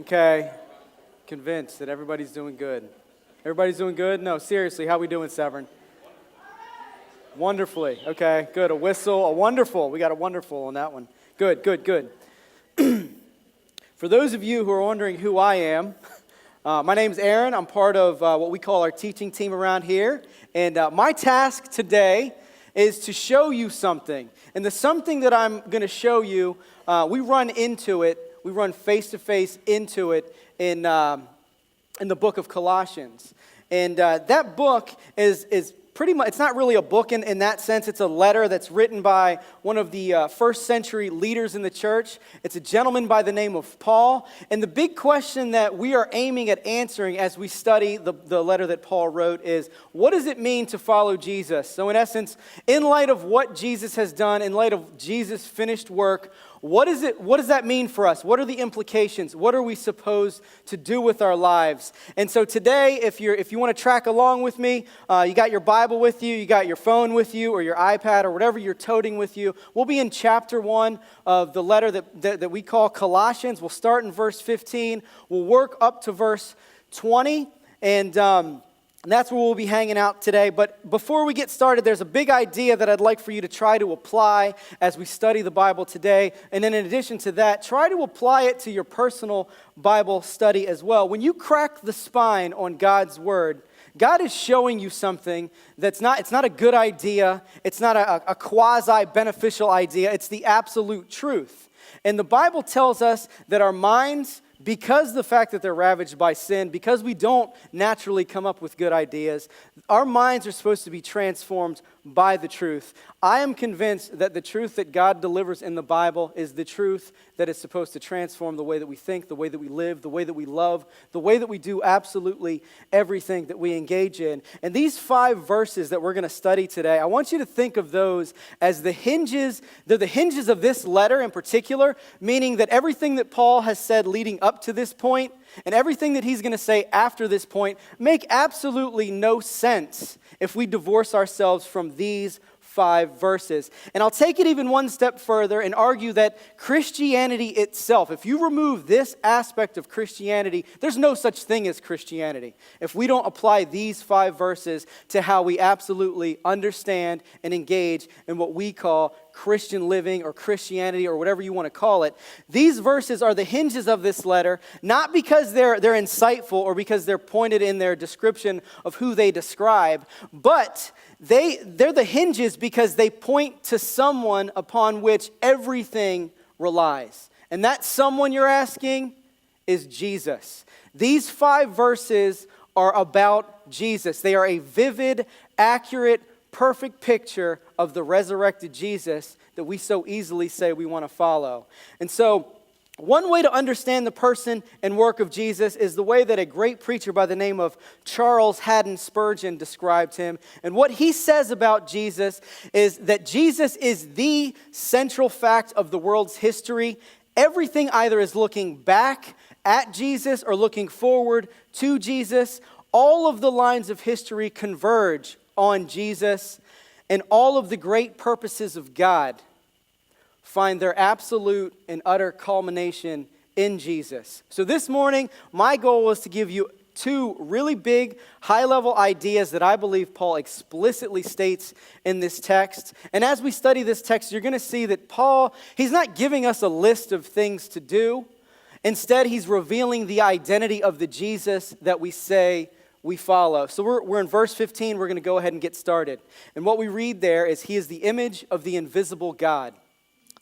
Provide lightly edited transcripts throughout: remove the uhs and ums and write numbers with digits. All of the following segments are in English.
Okay, convinced that everybody's doing good. Everybody's doing good? No, seriously, how we doing, Severn? Wonderfully. Okay, good. A whistle, a wonderful. We got a wonderful on that one. Good, good, good. For those of you who are wondering who I am, my name's Aaron. I'm part of what we call our teaching team around here. And my task today is to show you something. And the something that I'm going to show you, we run face-to-face into it in the book of Colossians. And that book is pretty much, it's not really a book in that sense. It's a letter that's written by one of the first century leaders in the church. It's a gentleman by the name of Paul. And the big question that we are aiming at answering as we study the letter that Paul wrote is, what does it mean to follow Jesus? So in essence, in light of what Jesus has done, in light of Jesus' finished work, what does that mean for us? What are the implications? What are we supposed to do with our lives? And so today, if you want to track along with me, you got your Bible with you, you got your phone with you, or your iPad, or whatever you're toting with you. We'll be in chapter 1 of the letter that we call Colossians. We'll start in verse 15. We'll work up to verse 20, and that's where we'll be hanging out today. But before we get started, there's a big idea that I'd like for you to try to apply as we study the Bible today. And then in addition to that, try to apply it to your personal Bible study as well. When you crack the spine on God's Word, God is showing you something it's not a good idea. It's not a quasi-beneficial idea. It's the absolute truth. And the Bible tells us that our minds, because of the fact that they're ravaged by sin, because we don't naturally come up with good ideas, our minds are supposed to be transformed by the truth. I am convinced that the truth that God delivers in the Bible is the truth that is supposed to transform the way that we think, the way that we live, the way that we love, the way that we do absolutely everything that we engage in. And these 5 verses that we're going to study today, I want you to think of those as the hinges. They're the hinges of this letter in particular, meaning that everything that Paul has said leading up to this point and everything that he's going to say after this point make absolutely no sense if we divorce ourselves from these 5 verses. And I'll take it even one step further and argue that Christianity itself, if you remove this aspect of Christianity, there's no such thing as Christianity. If we don't apply these 5 verses to how we absolutely understand and engage in what we call Christian living or Christianity or whatever you want to call it, these verses are the hinges of this letter, not because they're insightful or because they're pointed in their description of who they describe, but they're the hinges because they point to someone upon which everything relies. And that someone you're asking is Jesus. These 5 verses are about Jesus. They are a vivid, accurate, perfect picture of the resurrected Jesus that we so easily say we want to follow. And so, one way to understand the person and work of Jesus is the way that a great preacher by the name of Charles Haddon Spurgeon described him. And what he says about Jesus is that Jesus is the central fact of the world's history. Everything either is looking back at Jesus or looking forward to Jesus. All of the lines of history converge on Jesus, and all of the great purposes of God find their absolute and utter culmination in Jesus. So this morning, my goal was to give you 2 really big, high-level ideas that I believe Paul explicitly states in this text. And as we study this text, you're going to see that Paul, he's not giving us a list of things to do. Instead, he's revealing the identity of the Jesus that we say we follow. So we're in verse 15. We're going to go ahead and get started. And what we read there is, he is the image of the invisible God,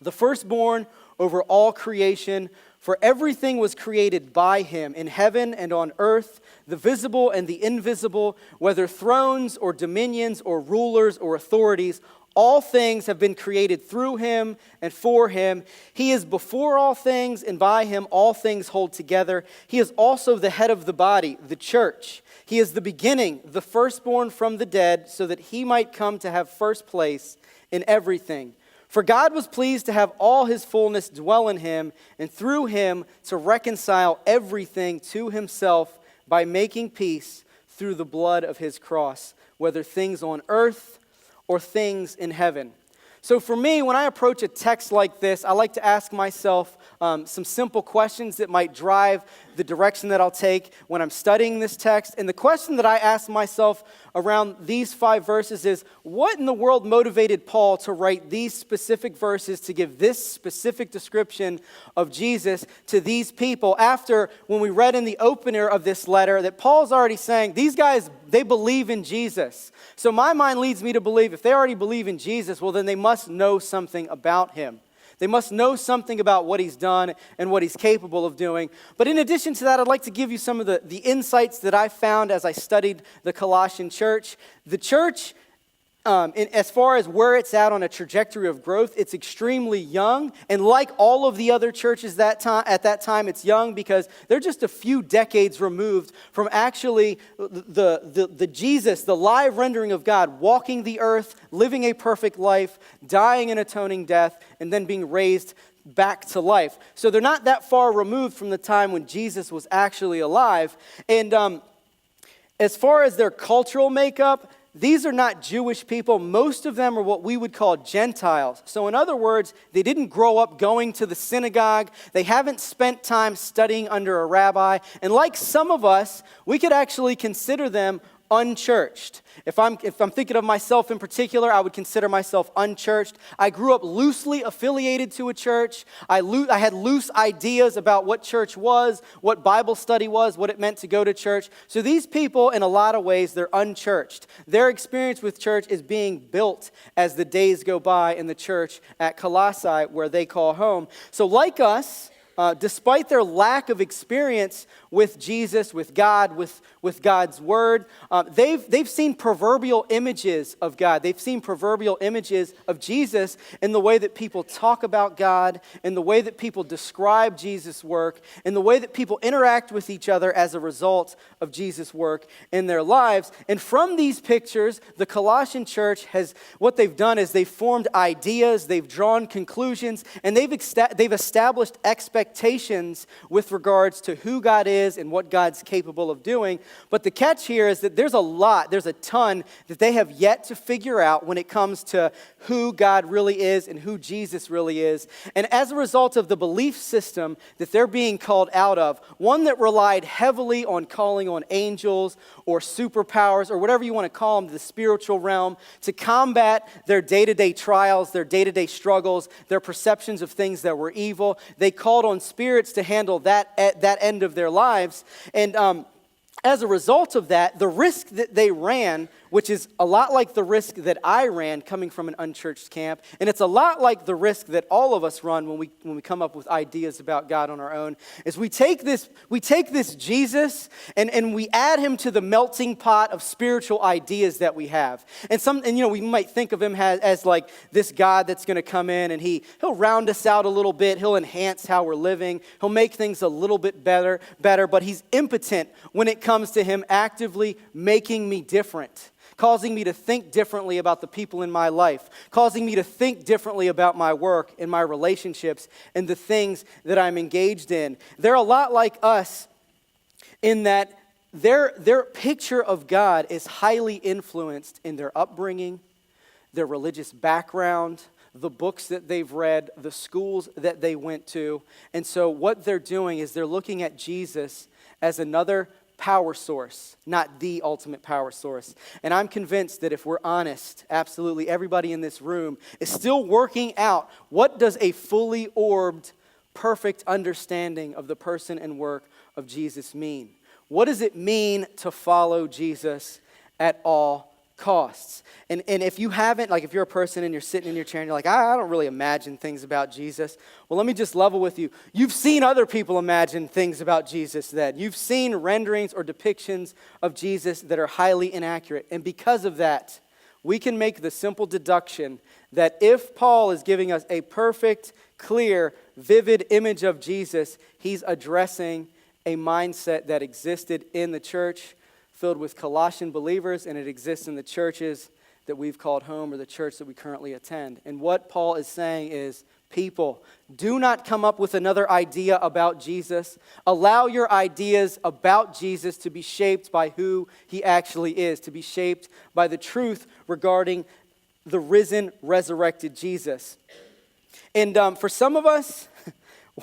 the firstborn over all creation, for everything was created by him in heaven and on earth, the visible and the invisible, whether thrones or dominions or rulers or authorities. All things have been created through him and for him. He is before all things, and by him all things hold together. He is also the head of the body, the church. He is the beginning, the firstborn from the dead, so that he might come to have first place in everything. For God was pleased to have all his fullness dwell in him, and through him to reconcile everything to himself by making peace through the blood of his cross, whether things on earth or things in heaven. So for me, when I approach a text like this, I like to ask myself some simple questions that might drive the direction that I'll take when I'm studying this text. And the question that I ask myself around these 5 verses is, what in the world motivated Paul to write these specific verses, to give this specific description of Jesus to these people after, when we read in the opener of this letter, that Paul's already saying, these guys, they believe in Jesus. So my mind leads me to believe if they already believe in Jesus, well, then they must know something about him. They must know something about what he's done and what he's capable of doing. But in addition to that, I'd like to give you some of the insights that I found as I studied the Colossian church. The church, as far as where it's at on a trajectory of growth, it's extremely young. And like all of the other churches at that time, it's young because they're just a few decades removed from actually the Jesus, the live rendering of God, walking the earth, living a perfect life, dying an atoning death, and then being raised back to life. So they're not that far removed from the time when Jesus was actually alive. And as far as their cultural makeup, these are not Jewish people. Most of them are what we would call Gentiles. So in other words, they didn't grow up going to the synagogue. They haven't spent time studying under a rabbi. And like some of us, we could actually consider them unchurched. If I'm thinking of myself in particular, I would consider myself unchurched. I grew up loosely affiliated to a church. I had loose ideas about what church was, what Bible study was, what it meant to go to church. So these people, in a lot of ways, they're unchurched. Their experience with church is being built as the days go by in the church at Colossae, where they call home. So like us, despite their lack of experience with Jesus, with God, with God's word, they've seen proverbial images of God. They've seen proverbial images of Jesus in the way that people talk about God, in the way that people describe Jesus' work, in the way that people interact with each other as a result of Jesus' work in their lives. And from these pictures, the Colossian church what they've done is they've formed ideas, they've drawn conclusions, and they've established expectations with regards to who God is and what God's capable of doing. But the catch here is that there's a ton that they have yet to figure out when it comes to who God really is and who Jesus really is. And as a result of the belief system that they're being called out of, one that relied heavily on calling on angels or superpowers or whatever you want to call them, the spiritual realm, to combat their day-to-day trials, their day-to-day struggles, their perceptions of things that were evil. They called on spirits to handle that end of their lives. And as a result of that, the risk that they ran, which is a lot like the risk that I ran coming from an unchurched camp, and it's a lot like the risk that all of us run when we come up with ideas about God on our own, is we take this Jesus and we add him to the melting pot of spiritual ideas that we have. And we might think of him as like this God that's going to come in and he'll round us out a little bit, he'll enhance how we're living, he'll make things a little bit better, but he's impotent when it comes to him actively making me different, causing me to think differently about the people in my life, causing me to think differently about my work and my relationships and the things that I'm engaged in. They're a lot like us in that their picture of God is highly influenced in their upbringing, their religious background, the books that they've read, the schools that they went to. And so what they're doing is they're looking at Jesus as another power source, not the ultimate power source. And I'm convinced that if we're honest, absolutely everybody in this room is still working out what does a fully orbed, perfect understanding of the person and work of Jesus mean? What does it mean to follow Jesus at all costs? And if you haven't, like if you're a person and you're sitting in your chair and you're like, I don't really imagine things about Jesus. Well, let me just level with you. You've seen other people imagine things about Jesus then. You've seen renderings or depictions of Jesus that are highly inaccurate. And because of that, we can make the simple deduction that if Paul is giving us a perfect, clear, vivid image of Jesus, he's addressing a mindset that existed in the church filled with Colossian believers, and it exists in the churches that we've called home or the church that we currently attend. And what Paul is saying is, people, do not come up with another idea about Jesus. Allow your ideas about Jesus to be shaped by who he actually is, to be shaped by the truth regarding the risen, resurrected Jesus. And for some of us,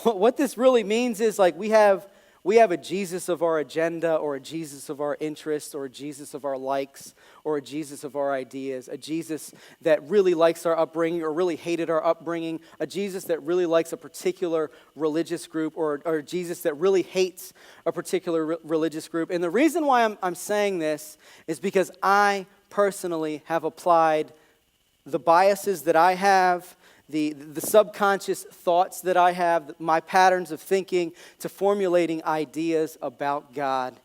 what this really means is like we have a Jesus of our agenda, or a Jesus of our interests, or a Jesus of our likes, or a Jesus of our ideas, a Jesus that really likes our upbringing or really hated our upbringing, a Jesus that really likes a particular religious group, or a Jesus that really hates a particular religious group. And the reason why I'm saying this is because I personally have applied the biases that I have, the subconscious thoughts that I have, my patterns of thinking, to formulating ideas about God.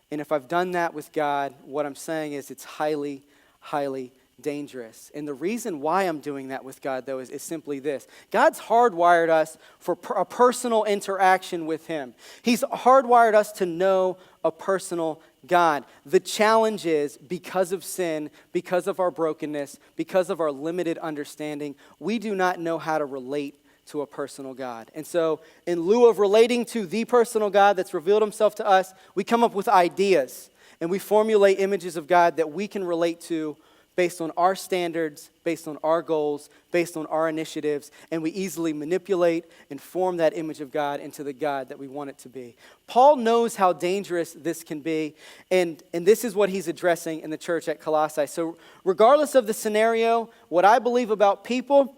And if I've done that with God, what I'm saying is it's highly, highly dangerous. And the reason why I'm doing that with God, though, is simply this. God's hardwired us for a personal interaction with Him. He's hardwired us to know a personal God. The challenge is, because of sin, because of our brokenness, because of our limited understanding, we do not know how to relate to a personal God. And so, in lieu of relating to the personal God that's revealed Himself to us, we come up with ideas, and we formulate images of God that we can relate to based on our standards, based on our goals, based on our initiatives, and we easily manipulate and form that image of God into the God that we want it to be. Paul knows how dangerous this can be, and this is what he's addressing in the church at Colossae. So regardless of the scenario, what I believe about people,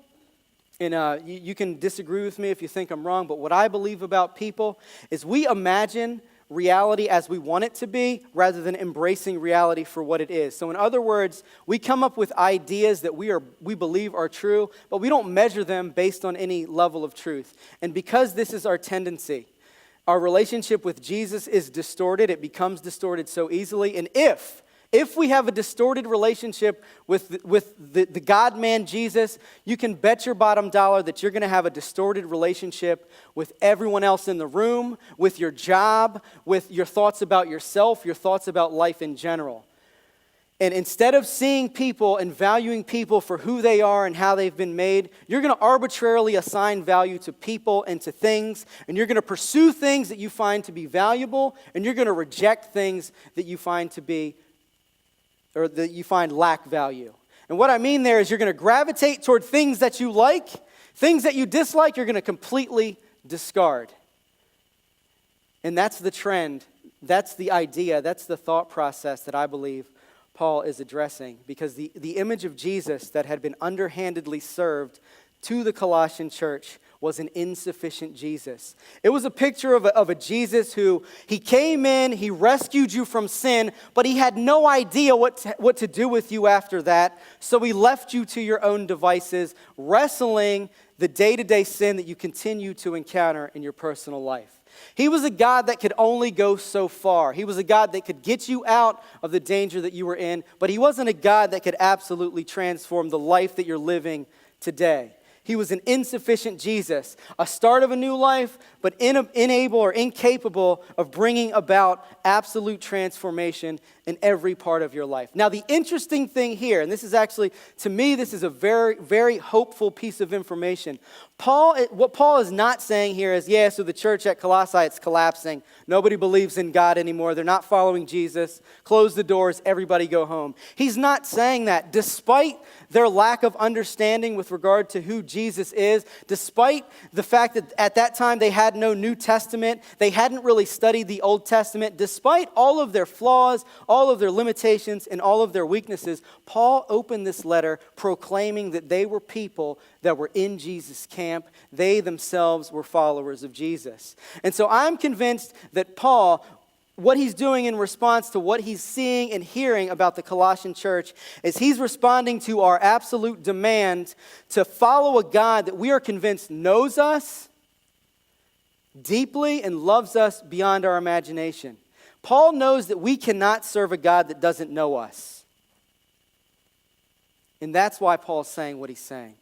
and you can disagree with me if you think I'm wrong, but what I believe about people is we imagine reality as we want it to be rather than embracing reality for what it is. So in other words, we come up with ideas that we believe are true, but we don't measure them based on any level of truth. And because this is our tendency, our relationship with Jesus is distorted. It becomes distorted so easily. And if we have a distorted relationship with the God-man Jesus, you can bet your bottom dollar that you're going to have a distorted relationship with everyone else in the room, with your job, with your thoughts about yourself, your thoughts about life in general. And instead of seeing people and valuing people for who they are and how they've been made, you're going to arbitrarily assign value to people and to things, and you're going to pursue things that you find to be valuable, and you're going to reject things that you find to be or that you find lack value. And what I mean there is you're going to gravitate toward things that you like, things that you dislike, you're going to completely discard. And that's the trend, that's the idea, that's the thought process that I believe Paul is addressing, because the image of Jesus that had been underhandedly served to the Colossian church was an insufficient Jesus. It was a picture of a Jesus who, he came in, he rescued you from sin, but he had no idea what to do with you after that, so he left you to your own devices, wrestling the day-to-day sin that you continue to encounter in your personal life. He was a God that could only go so far. He was a God that could get you out of the danger that you were in, but he wasn't a God that could absolutely transform the life that you're living today. He was an insufficient Jesus, a start of a new life, but unable or incapable of bringing about absolute transformation in every part of your life. Now, the interesting thing here, and this is actually, to me, this is a very, very hopeful piece of information. What Paul is not saying here is, so the church at Colossae, it's collapsing. Nobody believes in God anymore. They're not following Jesus. Close the doors. Everybody go home. He's not saying that. Despite their lack of understanding with regard to who Jesus is, despite the fact that at that time they had no New Testament, they hadn't really studied the Old Testament, despite all of their flaws, all of their limitations, and all of their weaknesses, Paul opened this letter proclaiming that they were people that were in Jesus' camp. They themselves were followers of Jesus. And so I'm convinced that Paul, what he's doing in response to what he's seeing and hearing about the Colossian church is he's responding to our absolute demand to follow a God that we are convinced knows us deeply and loves us beyond our imagination. Paul knows that we cannot serve a God that doesn't know us. And that's why Paul's saying what he's saying.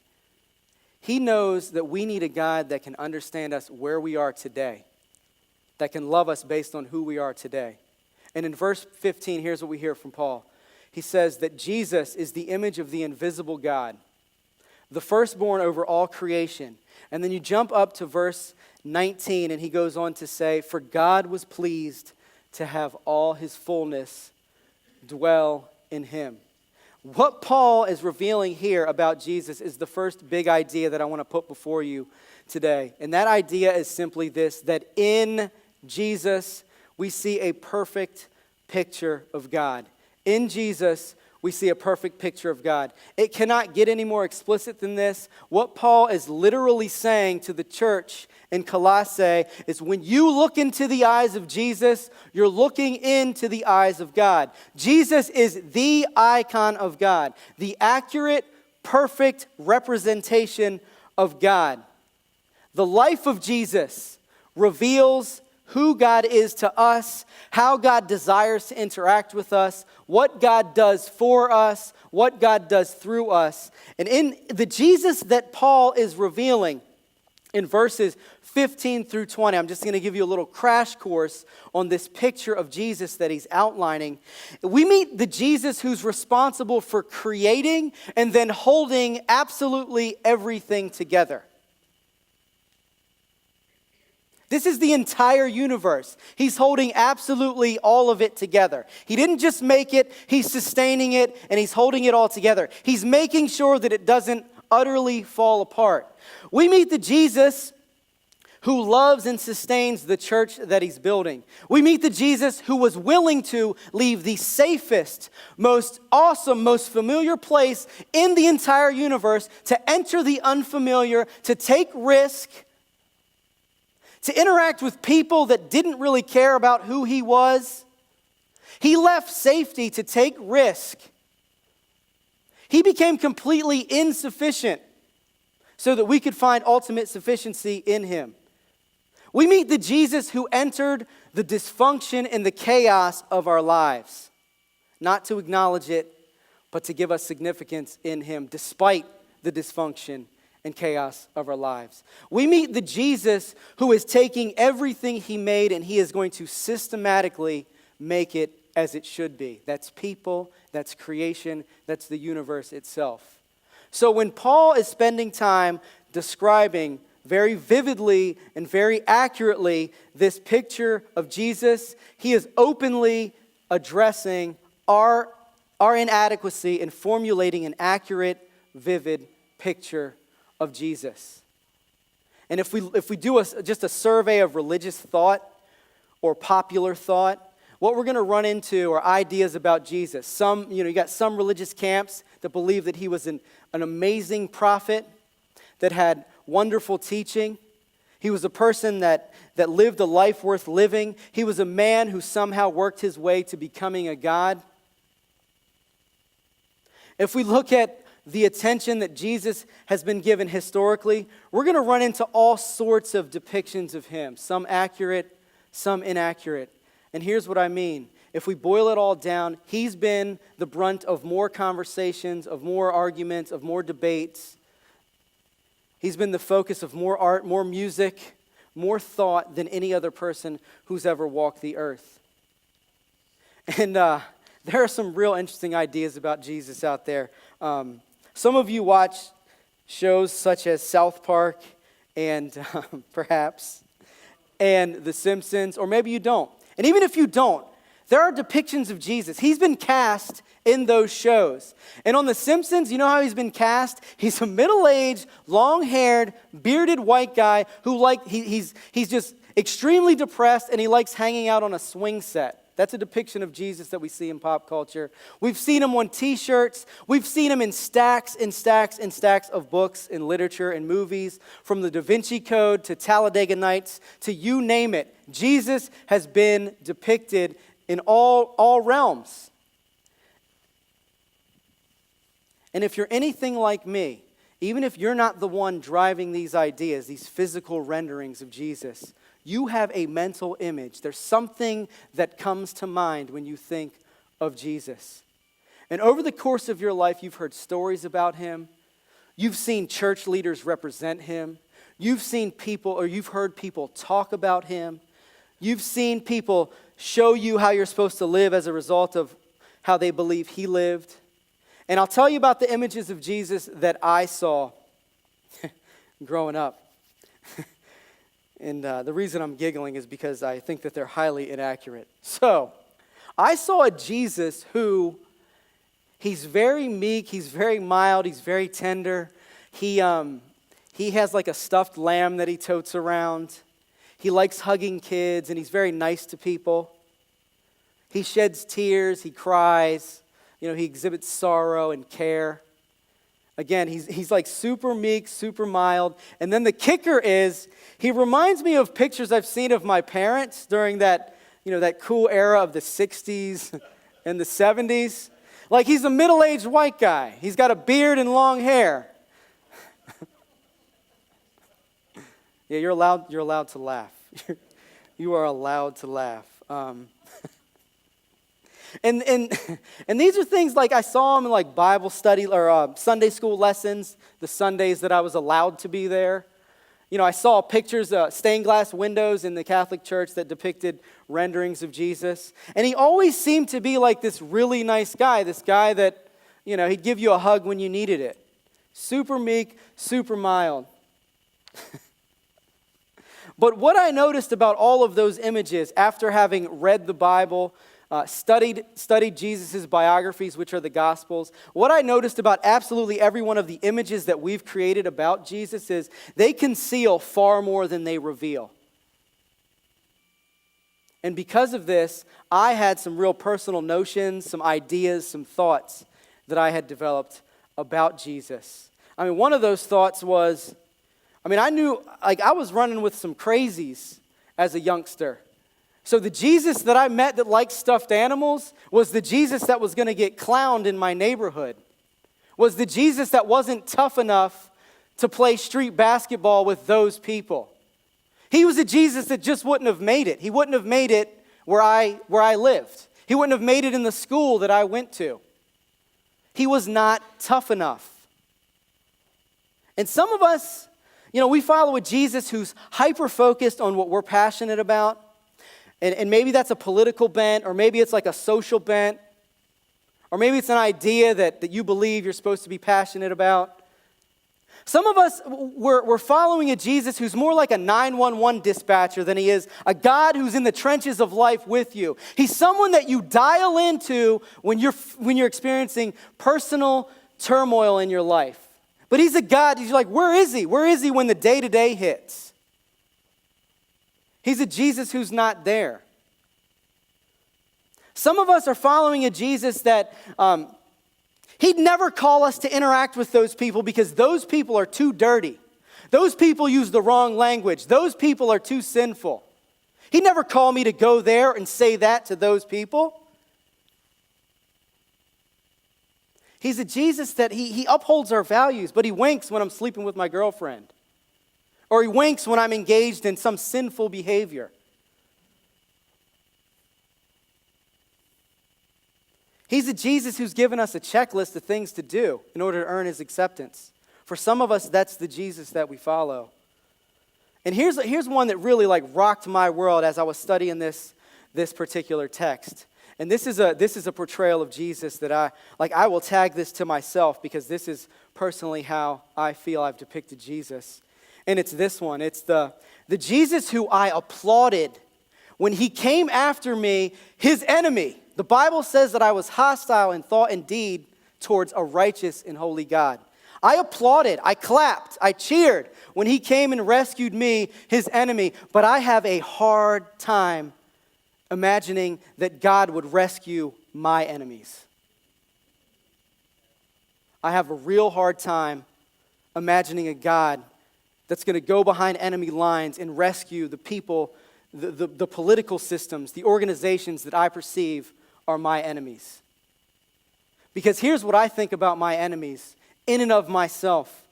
He knows that we need a God that can understand us where we are today, that can love us based on who we are today. And in verse 15, here's what we hear from Paul. He says that Jesus is the image of the invisible God, the firstborn over all creation. And then you jump up to verse 19, and he goes on to say, for God was pleased to have all his fullness dwell in him. What Paul is revealing here about Jesus is the first big idea that I want to put before you today. And that idea is simply this, that in Jesus, we see a perfect picture of God. In Jesus, we see a perfect picture of God. It cannot get any more explicit than this. What Paul is literally saying to the church in Colossae is when you look into the eyes of Jesus, you're looking into the eyes of God. Jesus is the icon of God, the accurate, perfect representation of God. The life of Jesus reveals who God is to us, how God desires to interact with us, what God does for us, what God does through us. And in the Jesus that Paul is revealing in verses 15 through 20, I'm just going to give you a little crash course on this picture of Jesus that he's outlining. We meet the Jesus who's responsible for creating and then holding absolutely everything together. This is the entire universe. He's holding absolutely all of it together. He didn't just make it, he's sustaining it, and he's holding it all together. He's making sure that it doesn't utterly fall apart. We meet the Jesus who loves and sustains the church that he's building. We meet the Jesus who was willing to leave the safest, most awesome, most familiar place in the entire universe to enter the unfamiliar, to take risk, to interact with people that didn't really care about who he was. He left safety to take risk. He became completely insufficient so that we could find ultimate sufficiency in him. We meet the Jesus who entered the dysfunction and the chaos of our lives, not to acknowledge it, but to give us significance in him despite the dysfunction and chaos of our lives. We meet the Jesus who is taking everything he made and he is going to systematically make it as it should be. That's people, that's creation, that's the universe itself. So when Paul is spending time describing very vividly and very accurately this picture of Jesus, he is openly addressing our inadequacy in formulating an accurate, vivid picture of Jesus. And if we do just a survey of religious thought or popular thought, what we're going to run into are ideas about Jesus. You got some religious camps that believe that he was an amazing prophet that had wonderful teaching. He was a person that lived a life worth living. He was a man who somehow worked his way to becoming a god. If we look at the attention that Jesus has been given historically, we're going to run into all sorts of depictions of him, some accurate, some inaccurate. And here's what I mean. If we boil it all down, he's been the brunt of more conversations, of more arguments, of more debates. He's been the focus of more art, more music, more thought than any other person who's ever walked the earth. And there are some real interesting ideas about Jesus out there. Some of you watch shows such as South Park and perhaps, and The Simpsons, or maybe you don't. And even if you don't, there are depictions of Jesus. He's been cast in those shows. And on The Simpsons, you know how he's been cast? He's a middle-aged, long-haired, bearded white guy who he's just extremely depressed and he likes hanging out on a swing set. That's a depiction of Jesus that we see in pop culture. We've seen him on t-shirts. We've seen him in stacks and stacks and stacks of books and literature and movies, from the Da Vinci Code to Talladega Nights to you name it. Jesus has been depicted in all realms. And if you're anything like me, even if you're not the one driving these ideas, these physical renderings of Jesus, you have a mental image. There's something that comes to mind when you think of Jesus. And over the course of your life, you've heard stories about him. You've seen church leaders represent him. You've seen people, or you've heard people talk about him. You've seen people show you how you're supposed to live as a result of how they believe he lived. And I'll tell you about the images of Jesus that I saw growing up. And the reason I'm giggling is because I think that they're highly inaccurate. So, I saw a Jesus who, He's very meek, he's very mild, he's very tender. He has like a stuffed lamb that he totes around. He likes hugging kids, and he's very nice to people. He sheds tears, he cries, he exhibits sorrow and care. Again, he's like super meek, super mild. And then the kicker is, he reminds me of pictures I've seen of my parents during that cool era of the 60s and the 70s. Like, he's a middle-aged white guy. He's got a beard and long hair. Yeah, you're allowed to laugh. You are allowed to laugh. And these are things like I saw them in like Bible study or Sunday school lessons, the Sundays that I was allowed to be there. I saw pictures, stained glass windows in the Catholic Church that depicted renderings of Jesus. And he always seemed to be like this really nice guy, this guy that, he'd give you a hug when you needed it. Super meek, super mild. But what I noticed about all of those images after having read the Bible, studied Jesus' biographies, which are the Gospels, what I noticed about absolutely every one of the images that we've created about Jesus is they conceal far more than they reveal. And because of this, I had some real personal notions, some ideas, some thoughts that I had developed about Jesus. One of those thoughts was, I knew, I was running with some crazies as a youngster. So the Jesus that I met that liked stuffed animals was the Jesus that was going to get clowned in my neighborhood. Was the Jesus that wasn't tough enough to play street basketball with those people. He was a Jesus that just wouldn't have made it. He wouldn't have made it where I lived. He wouldn't have made it in the school that I went to. He was not tough enough. And some of us, we follow a Jesus who's hyper-focused on what we're passionate about. And maybe that's a political bent, or maybe it's like a social bent, or maybe it's an idea that you believe you're supposed to be passionate about. Some of us, we're following a Jesus who's more like a 911 dispatcher than he is a God who's in the trenches of life with you. He's someone that you dial into when you're experiencing personal turmoil in your life. But he's a God, he's like, where is he? Where is he when the day-to-day hits? He's a Jesus who's not there. Some of us are following a Jesus that he'd never call us to interact with those people because those people are too dirty. Those people use the wrong language. Those people are too sinful. He'd never call me to go there and say that to those people. He's a Jesus that he upholds our values, but he winks when I'm sleeping with my girlfriend. Or he winks when I'm engaged in some sinful behavior. He's a Jesus who's given us a checklist of things to do in order to earn his acceptance. For some of us, that's the Jesus that we follow. And here's one that really rocked my world as I was studying this particular text. And this is a portrayal of Jesus that I will tag this to myself because this is personally how I feel I've depicted Jesus. And it's this one. It's the Jesus who I applauded when he came after me, his enemy. The Bible says that I was hostile in thought and deed towards a righteous and holy God. I applauded, I clapped, I cheered when he came and rescued me, his enemy. But I have a hard time imagining that God would rescue my enemies. I have a real hard time imagining a God that's going to go behind enemy lines and rescue the people, the political systems, the organizations that I perceive are my enemies. Because here's what I think about my enemies in and of myself.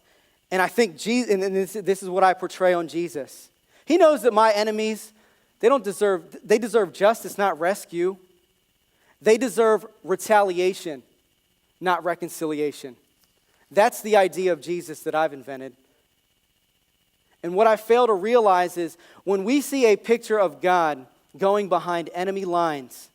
And I think Jesus, and this is what I portray on Jesus. He knows that my enemies, they deserve justice, not rescue. They deserve retaliation, not reconciliation. That's the idea of Jesus that I've invented. And what I fail to realize is when we see a picture of God going behind enemy lines,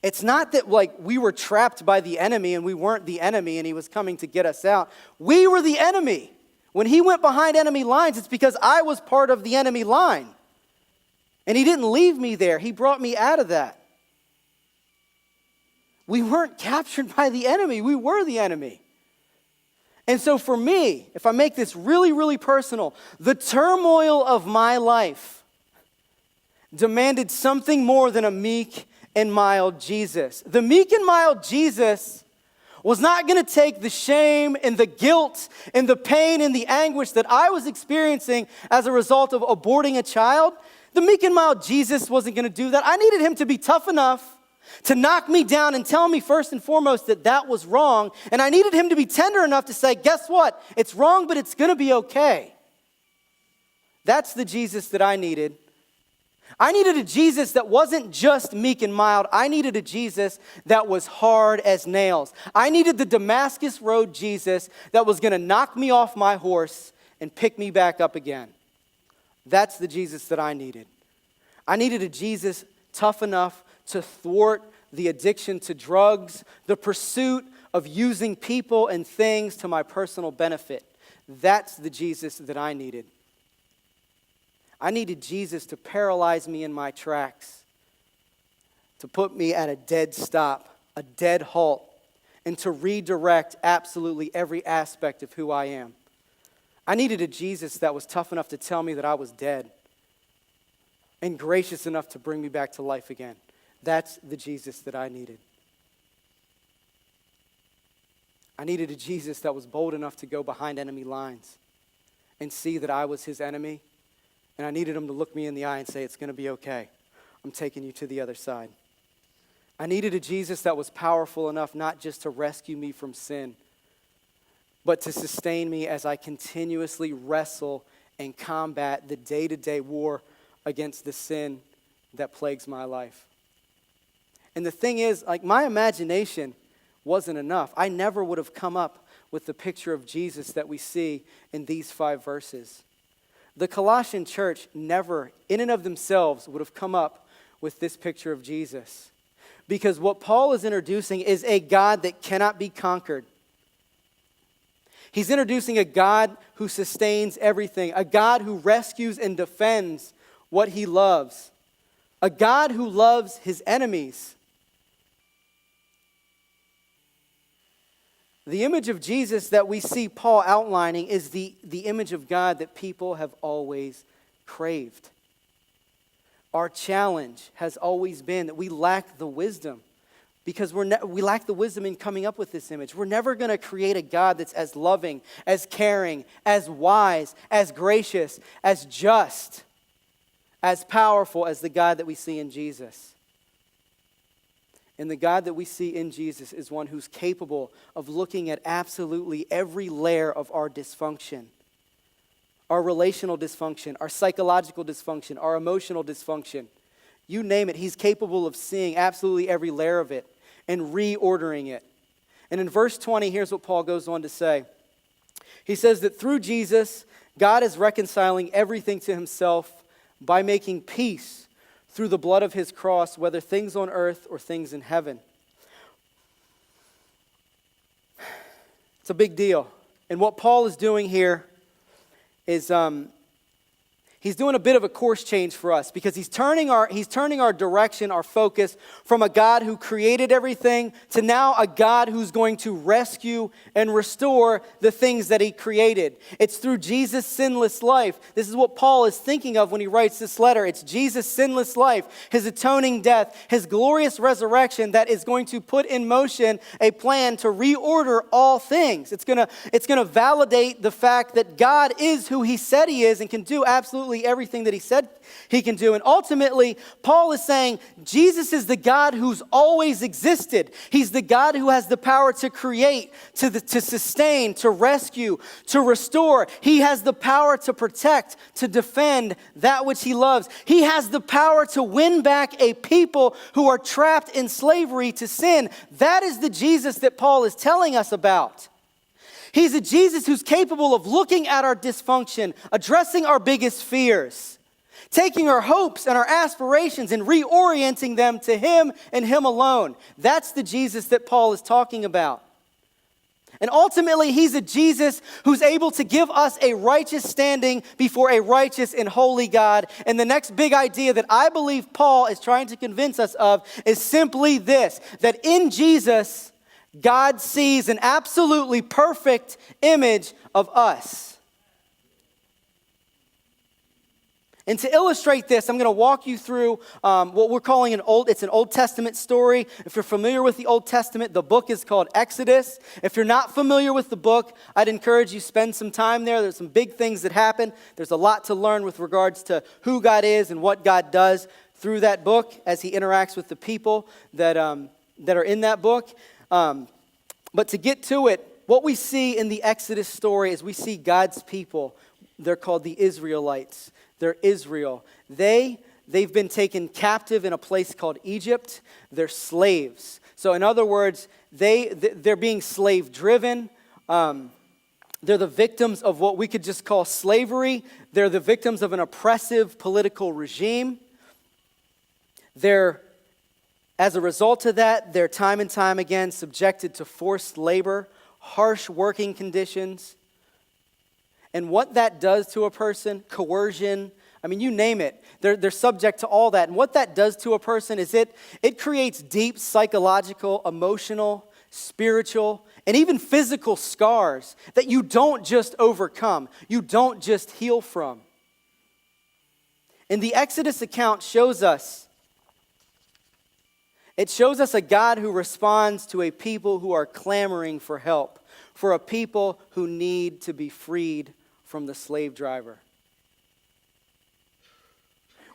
it's not that we were trapped by the enemy and we weren't the enemy and he was coming to get us out. We were the enemy. When he went behind enemy lines, it's because I was part of the enemy line. And he didn't leave me there. He brought me out of that. We weren't captured by the enemy. We were the enemy. And so for me, if I make this really, really personal, the turmoil of my life demanded something more than a meek and mild Jesus. The meek and mild Jesus was not going to take the shame and the guilt and the pain and the anguish that I was experiencing as a result of aborting a child. The meek and mild Jesus wasn't going to do that. I needed him to be tough enough to knock me down and tell me first and foremost that that was wrong. And I needed him to be tender enough to say, guess what? It's wrong, but it's going to be okay. That's the Jesus that I needed. I needed a Jesus that wasn't just meek and mild. I needed a Jesus that was hard as nails. I needed the Damascus Road Jesus that was going to knock me off my horse and pick me back up again. That's the Jesus that I needed. I needed a Jesus tough enough to thwart the addiction to drugs, the pursuit of using people and things to my personal benefit. That's the Jesus that I needed. I needed Jesus to paralyze me in my tracks, to put me at a dead stop, a dead halt, and to redirect absolutely every aspect of who I am. I needed a Jesus that was tough enough to tell me that I was dead and gracious enough to bring me back to life again. That's the Jesus that I needed. I needed a Jesus that was bold enough to go behind enemy lines and see that I was his enemy. And I needed him to look me in the eye and say, it's going to be okay. I'm taking you to the other side. I needed a Jesus that was powerful enough not just to rescue me from sin, but to sustain me as I continuously wrestle and combat the day-to-day war against the sin that plagues my life. And the thing is, like, my imagination wasn't enough. I never would have come up with the picture of Jesus that we see in these 5 verses. The Colossian church never, in and of themselves, would have come up with this picture of Jesus. Because what Paul is introducing is a God that cannot be conquered. He's introducing a God who sustains everything, a God who rescues and defends what he loves, a God who loves his enemies. The image of Jesus that we see Paul outlining is the image of God that people have always craved. Our challenge has always been that we lack the wisdom because we lack the wisdom in coming up with this image. We're never going to create a God that's as loving, as caring, as wise, as gracious, as just, as powerful as the God that we see in Jesus. And the God that we see in Jesus is one who's capable of looking at absolutely every layer of our dysfunction. Our relational dysfunction, our psychological dysfunction, our emotional dysfunction. You name it, he's capable of seeing absolutely every layer of it and reordering it. And in verse 20, here's what Paul goes on to say. He says that through Jesus, God is reconciling everything to himself by making peace through the blood of his cross, whether things on earth or things in heaven. It's a big deal. And what Paul is doing here is he's doing a bit of a course change for us because he's turning our direction, our focus from a God who created everything to now a God who's going to rescue and restore the things that he created. It's through Jesus' sinless life. This is what Paul is thinking of when he writes this letter. It's Jesus' sinless life, his atoning death, his glorious resurrection that is going to put in motion a plan to reorder all things. It's going to validate the fact that God is who he said he is and can do absolutely everything that he said he can do. And ultimately, Paul is saying Jesus is the God who's always existed. He's the God who has the power to create, to sustain, to rescue, to restore. He has the power to protect, to defend that which he loves. He has the power to win back a people who are trapped in slavery to sin. That is the Jesus that Paul is telling us about. He's a Jesus who's capable of looking at our dysfunction, addressing our biggest fears, taking our hopes and our aspirations and reorienting them to him and him alone. That's the Jesus that Paul is talking about. And ultimately, he's a Jesus who's able to give us a righteous standing before a righteous and holy God. And the next big idea that I believe Paul is trying to convince us of is simply this, that in Jesus, God sees an absolutely perfect image of us. And to illustrate this, I'm going to walk you through what we're calling an Old Testament story. If you're familiar with the Old Testament, the book is called Exodus. If you're not familiar with the book, I'd encourage you to spend some time there. There's some big things that happen. There's a lot to learn with regards to who God is and what God does through that book as he interacts with the people that are in that book. But to get to it, what we see in the Exodus story is we see God's people. They're called the Israelites. They're Israel. They've been taken captive in a place called Egypt. They're slaves. So in other words, they're being slave-driven. They're the victims of what we could just call slavery. They're the victims of an oppressive political regime. As a result of that, they're time and time again subjected to forced labor, harsh working conditions. And what that does to a person, coercion, I mean, you name it, they're subject to all that. And what that does to a person is it creates deep psychological, emotional, spiritual, and even physical scars that you don't just overcome, you don't just heal from. And the Exodus account shows us a God who responds to a people who are clamoring for help, for a people who need to be freed from the slave driver.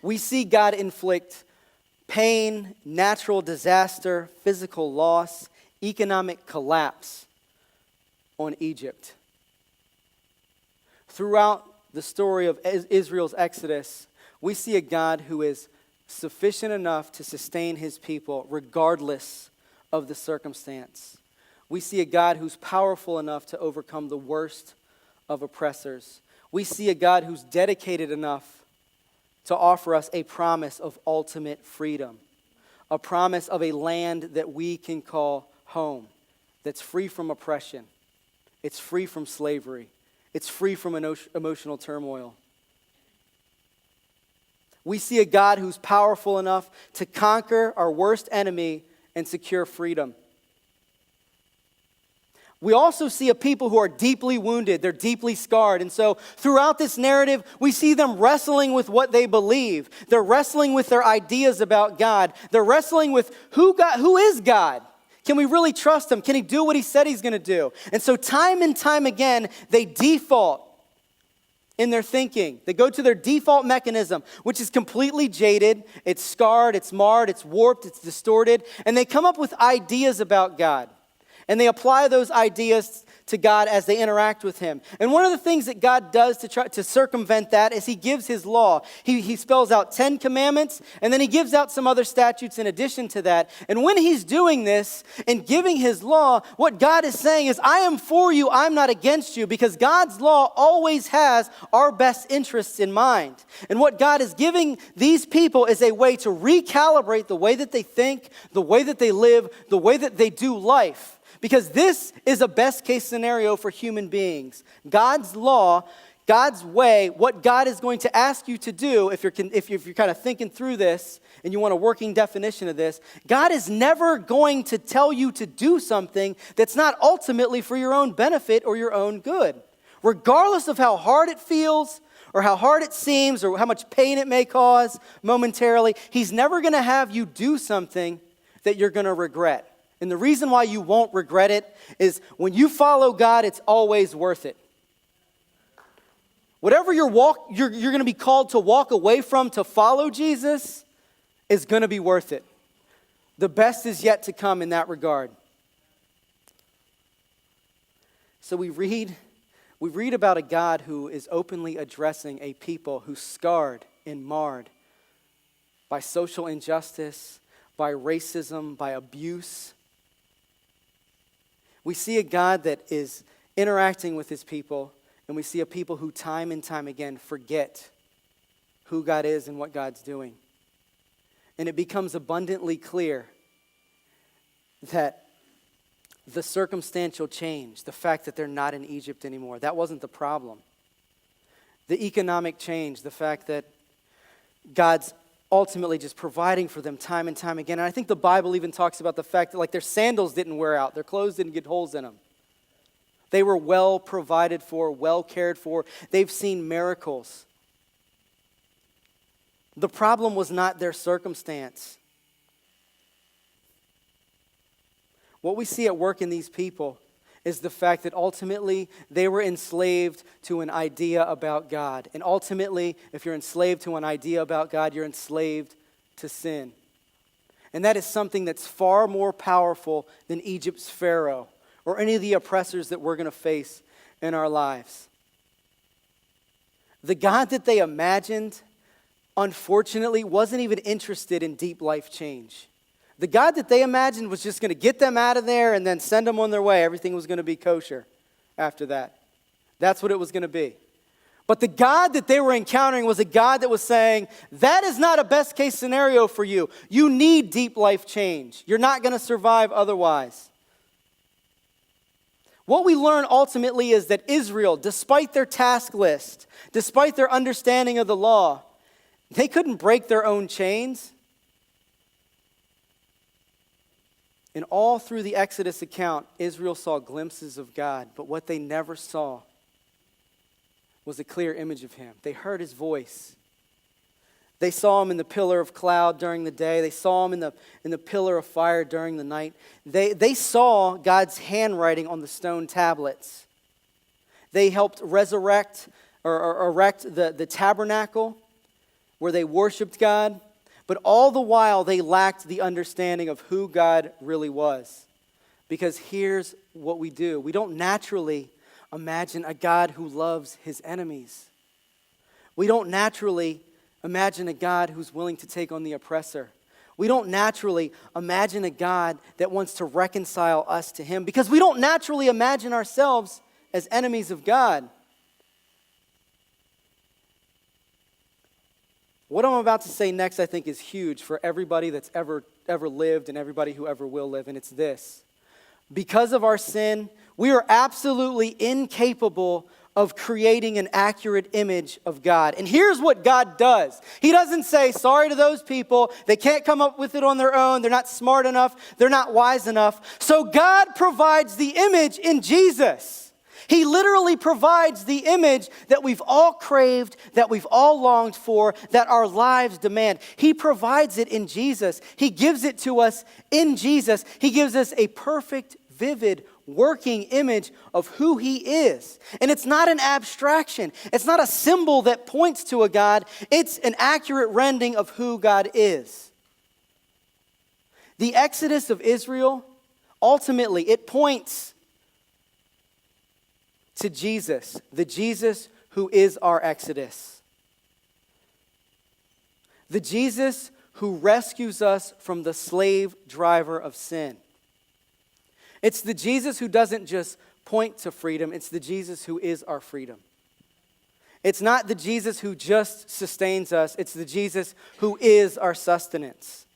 We see God inflict pain, natural disaster, physical loss, economic collapse on Egypt. Throughout the story of Israel's Exodus, we see a God who is sufficient enough to sustain his people regardless of the circumstance. We see a God who's powerful enough to overcome the worst of oppressors. We see a God who's dedicated enough to offer us a promise of ultimate freedom, a promise of a land that we can call home, that's free from oppression, it's free from slavery, it's free from emotional turmoil. We see a God who's powerful enough to conquer our worst enemy and secure freedom. We also see a people who are deeply wounded. They're deeply scarred. And so throughout this narrative, we see them wrestling with what they believe. They're wrestling with their ideas about God. They're wrestling with who is God? Can we really trust him? Can he do what he said he's going to do? And so time and time again, they default in their thinking. They go to their default mechanism, which is completely jaded. It's scarred, it's marred, it's warped, it's distorted. And they come up with ideas about God. And they apply those ideas to God as they interact with him. And one of the things that God does to try to circumvent that is he gives his law. He spells out 10 commandments, and then he gives out some other statutes in addition to that. And when he's doing this and giving his law, what God is saying is, I am for you, I'm not against you, because God's law always has our best interests in mind. And what God is giving these people is a way to recalibrate the way that they think, the way that they live, the way that they do life. Because this is a best case scenario for human beings. God's law, God's way, what God is going to ask you to do, if you're kind of thinking through this and you want a working definition of this, God is never going to tell you to do something that's not ultimately for your own benefit or your own good. Regardless of how hard it feels or how hard it seems or how much pain it may cause momentarily, he's never going to have you do something that you're going to regret. And the reason why you won't regret it is when you follow God, it's always worth it. Whatever you're going to be called to walk away from to follow Jesus is going to be worth it. The best is yet to come in that regard. So we read about a God who is openly addressing a people who's scarred and marred by social injustice, by racism, by abuse. We see a God that is interacting with his people, and we see a people who time and time again forget who God is and what God's doing. And it becomes abundantly clear that the circumstantial change, the fact that they're not in Egypt anymore, that wasn't the problem. The economic change, the fact that God's ultimately just providing for them time and time again. And I think the Bible even talks about the fact that like their sandals didn't wear out, their clothes didn't get holes in them. They were well provided for, well cared for. They've seen miracles. The problem was not their circumstance. What we see at work in these people is the fact that ultimately they were enslaved to an idea about God. And ultimately, if you're enslaved to an idea about God, you're enslaved to sin. And that is something that's far more powerful than Egypt's Pharaoh or any of the oppressors that we're going to face in our lives. The God that they imagined, unfortunately, wasn't even interested in deep life change. The God that they imagined was just going to get them out of there and then send them on their way. Everything was going to be kosher after that. That's what it was going to be. But the God that they were encountering was a God that was saying, that is not a best case scenario for you. You need deep life change. You're not going to survive otherwise. What we learn ultimately is that Israel, despite their task list, despite their understanding of the law, they couldn't break their own chains. And all through the Exodus account, Israel saw glimpses of God, but what they never saw was a clear image of him. They heard his voice. They saw him in the pillar of cloud during the day. They saw him in the pillar of fire during the night. They saw God's handwriting on the stone tablets. They helped resurrect or erect the tabernacle where they worshiped God. But all the while, they lacked the understanding of who God really was. Because here's what we do. We don't naturally imagine a God who loves his enemies. We don't naturally imagine a God who's willing to take on the oppressor. We don't naturally imagine a God that wants to reconcile us to him. Because we don't naturally imagine ourselves as enemies of God. What I'm about to say next, I think, is huge for everybody that's ever lived and everybody who ever will live, and it's this. Because of our sin, we are absolutely incapable of creating an accurate image of God. And here's what God does. He doesn't say, sorry to those people. They can't come up with it on their own. They're not smart enough. They're not wise enough. So God provides the image in Jesus. He literally provides the image that we've all craved, that we've all longed for, that our lives demand. He provides it in Jesus. He gives it to us in Jesus. He gives us a perfect, vivid, working image of who he is. And it's not an abstraction. It's not a symbol that points to a God. It's an accurate rendering of who God is. The Exodus of Israel, ultimately, it points to Jesus, the Jesus who is our Exodus. The Jesus who rescues us from the slave driver of sin. It's the Jesus who doesn't just point to freedom, it's the Jesus who is our freedom. It's not the Jesus who just sustains us, it's the Jesus who is our sustenance.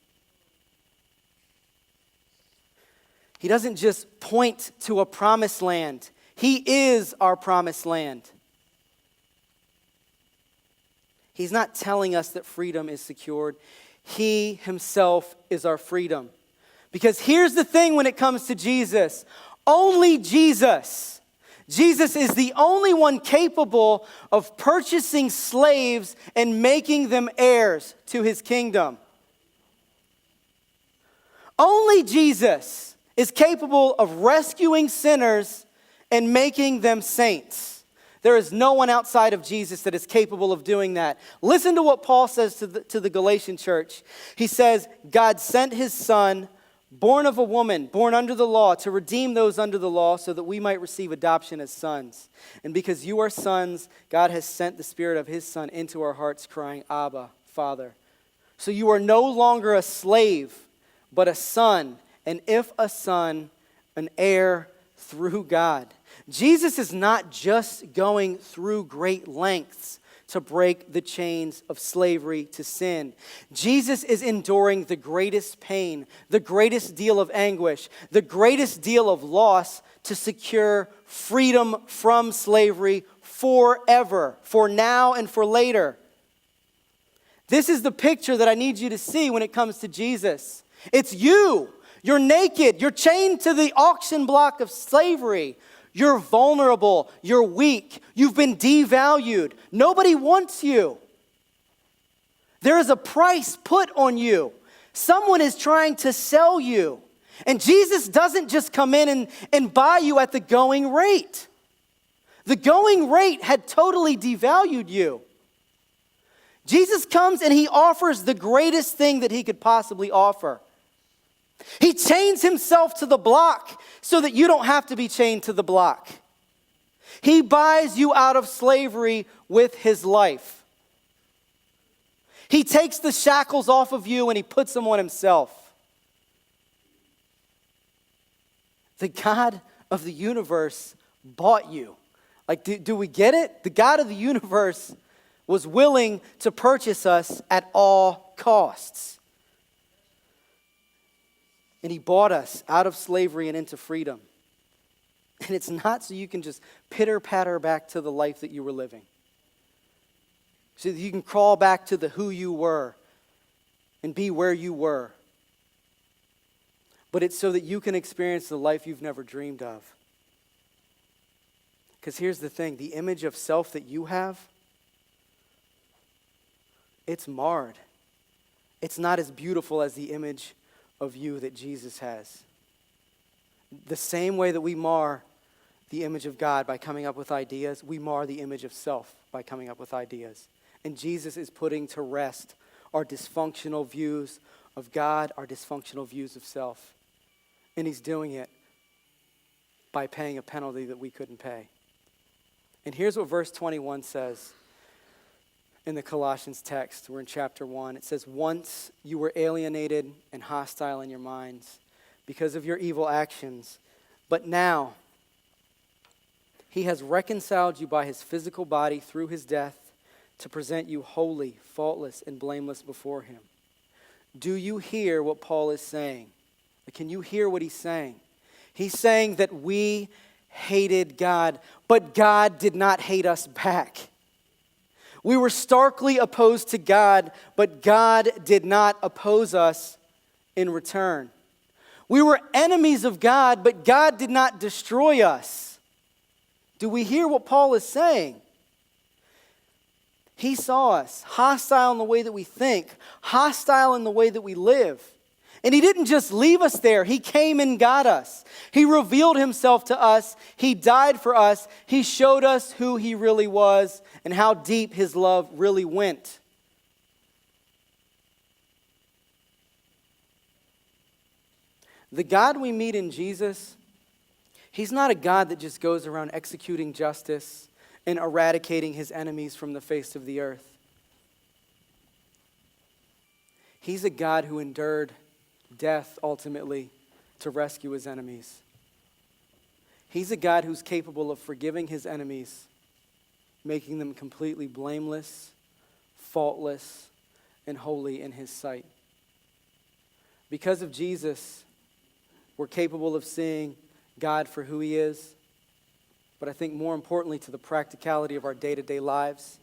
He doesn't just point to a promised land. He is our promised land. He's not telling us that freedom is secured. He himself is our freedom. Because here's the thing when it comes to Jesus. Only Jesus. Jesus is the only one capable of purchasing slaves and making them heirs to his kingdom. Only Jesus is capable of rescuing sinners and making them saints. There is no one outside of Jesus that is capable of doing that. Listen to what Paul says to the Galatian church. He says, God sent his son, born of a woman, born under the law, to redeem those under the law so that we might receive adoption as sons. And because you are sons, God has sent the Spirit of his Son into our hearts, crying, Abba, Father. So you are no longer a slave, but a son. And if a son, an heir through God. Jesus is not just going through great lengths to break the chains of slavery to sin. Jesus is enduring the greatest pain, the greatest deal of anguish, the greatest deal of loss to secure freedom from slavery forever, for now and for later. This is the picture that I need you to see when it comes to Jesus. It's you. You're naked. You're chained to the auction block of slavery. You're vulnerable. You're weak. You've been devalued. Nobody wants you. There is a price put on you. Someone is trying to sell you. And Jesus doesn't just come in and buy you at the going rate. The going rate had totally devalued you. Jesus comes and he offers the greatest thing that he could possibly offer. He chains himself to the block so that you don't have to be chained to the block. He buys you out of slavery with his life. He takes the shackles off of you and he puts them on himself. The God of the universe bought you. Like, do we get it? The God of the universe was willing to purchase us at all costs. And he bought us out of slavery and into freedom. And it's not so you can just pitter-patter back to the life that you were living. So that you can crawl back to the who you were and be where you were. But it's so that you can experience the life you've never dreamed of. Because here's the thing, the image of self that you have, it's marred. It's not as beautiful as the image of you that Jesus has. The same way that we mar the image of God by coming up with ideas, we mar the image of self by coming up with ideas. And Jesus is putting to rest our dysfunctional views of God, our dysfunctional views of self. And he's doing it by paying a penalty that we couldn't pay. And here's what verse 21 says in the Colossians text. We're in chapter 1. It says, once you were alienated and hostile in your minds because of your evil actions, but now he has reconciled you by his physical body through his death to present you holy, faultless, and blameless before him. Do you hear what Paul is saying? Can you hear what he's saying? He's saying that we hated God, but God did not hate us back. We were starkly opposed to God, but God did not oppose us in return. We were enemies of God, but God did not destroy us. Do we hear what Paul is saying? He saw us hostile in the way that we think, hostile in the way that we live. And he didn't just leave us there. He came and got us. He revealed himself to us. He died for us. He showed us who he really was and how deep his love really went. The God we meet in Jesus, he's not a God that just goes around executing justice and eradicating his enemies from the face of the earth. He's a God who endured death ultimately to rescue his enemies. He's a God who's capable of forgiving his enemies, making them completely blameless, faultless, and holy in his sight. Because of Jesus, we're capable of seeing God for who he is, but I think more importantly to the practicality of our day-to-day lives.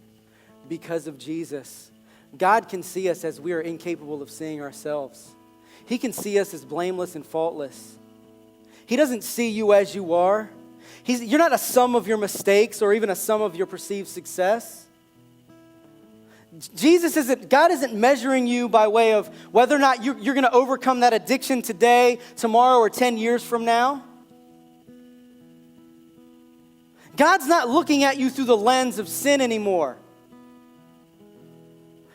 Because of Jesus, God can see us as we are incapable of seeing ourselves. He can see us as blameless and faultless. He doesn't see you as you are. You're not a sum of your mistakes or even a sum of your perceived success. God isn't measuring you by way of whether or not you're going to overcome that addiction today, tomorrow, or 10 years from now. God's not looking at you through the lens of sin anymore.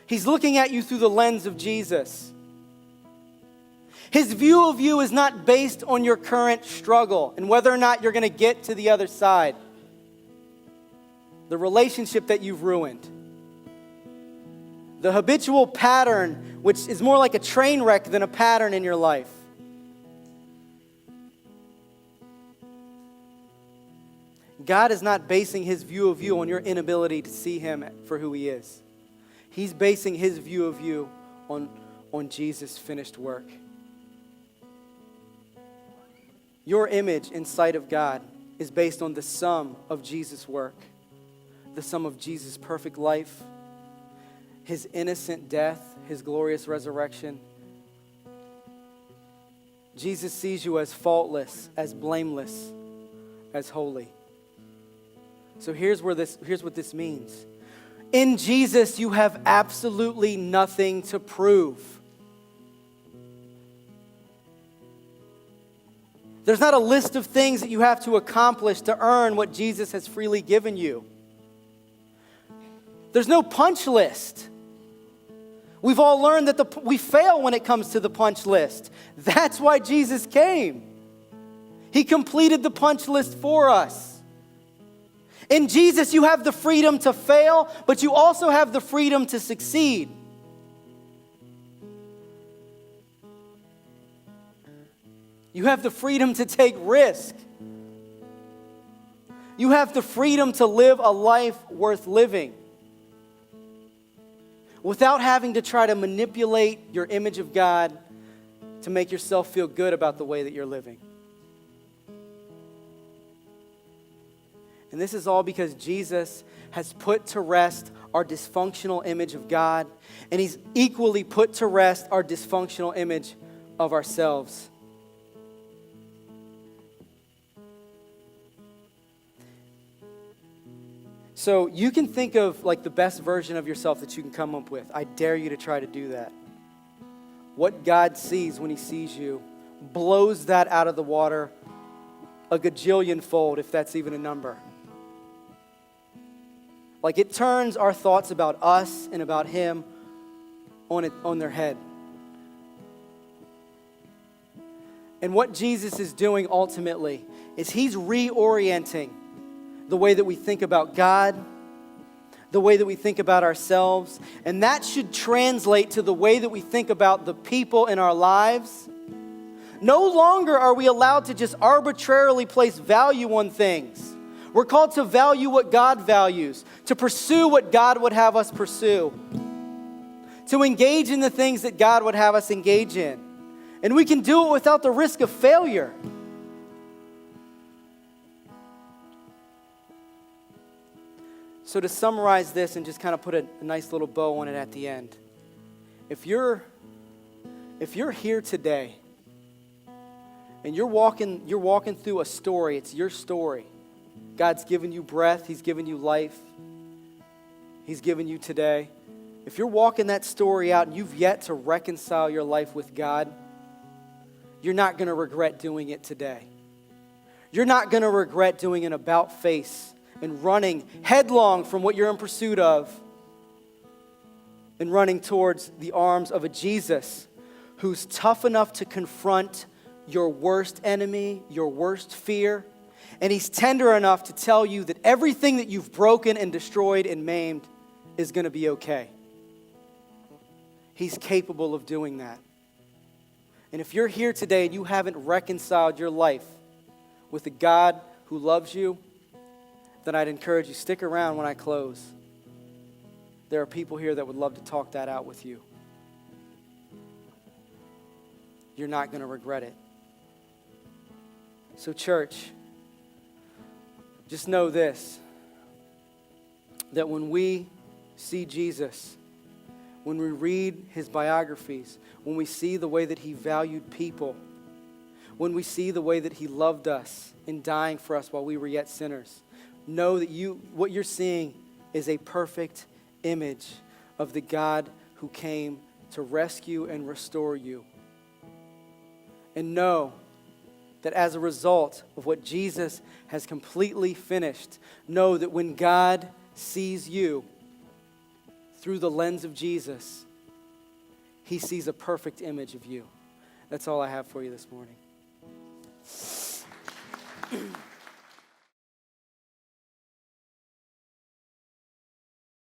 He's looking at you through the lens of Jesus. His view of you is not based on your current struggle and whether or not you're going to get to the other side. The relationship that you've ruined. The habitual pattern, which is more like a train wreck than a pattern in your life. God is not basing his view of you on your inability to see him for who he is. He's basing his view of you on Jesus' finished work. Your image in sight of God is based on the sum of Jesus' work, the sum of Jesus' perfect life, his innocent death, his glorious resurrection. Jesus sees you as faultless, as blameless, as holy. So here's what this means. In Jesus, you have absolutely nothing to prove. There's not a list of things that you have to accomplish to earn what Jesus has freely given you. There's no punch list. We've all learned that we fail when it comes to the punch list. That's why Jesus came. He completed the punch list for us. In Jesus, you have the freedom to fail, but you also have the freedom to succeed. You have the freedom to take risk. You have the freedom to live a life worth living without having to try to manipulate your image of God to make yourself feel good about the way that you're living. And this is all because Jesus has put to rest our dysfunctional image of God, and he's equally put to rest our dysfunctional image of ourselves. So you can think of like the best version of yourself that you can come up with. I dare you to try to do that. What God sees when he sees you blows that out of the water a gajillion fold, if that's even a number. Like it turns our thoughts about us and about him on their head. And what Jesus is doing ultimately is he's reorienting the way that we think about God, the way that we think about ourselves, and that should translate to the way that we think about the people in our lives. No longer are we allowed to just arbitrarily place value on things. We're called to value what God values, to pursue what God would have us pursue, to engage in the things that God would have us engage in. And we can do it without the risk of failure. So to summarize this and just kind of put a nice little bow on it at the end, if you're here today and you're walking through a story, it's your story. God's given you breath, he's given you life, he's given you today. If you're walking that story out and you've yet to reconcile your life with God, you're not going to regret doing it today. You're not going to regret doing an about face and running headlong from what you're in pursuit of and running towards the arms of a Jesus who's tough enough to confront your worst enemy, your worst fear, and he's tender enough to tell you that everything that you've broken and destroyed and maimed is going to be okay. He's capable of doing that. And if you're here today and you haven't reconciled your life with a God who loves you, then I'd encourage you, stick around when I close. There are people here that would love to talk that out with you. You're not going to regret it. So church, just know this, that when we see Jesus, when we read his biographies, when we see the way that he valued people, when we see the way that he loved us in dying for us while we were yet sinners, know that what you're seeing is a perfect image of the God who came to rescue and restore you. And know that as a result of what Jesus has completely finished, know that when God sees you through the lens of Jesus, he sees a perfect image of you. That's all I have for you this morning.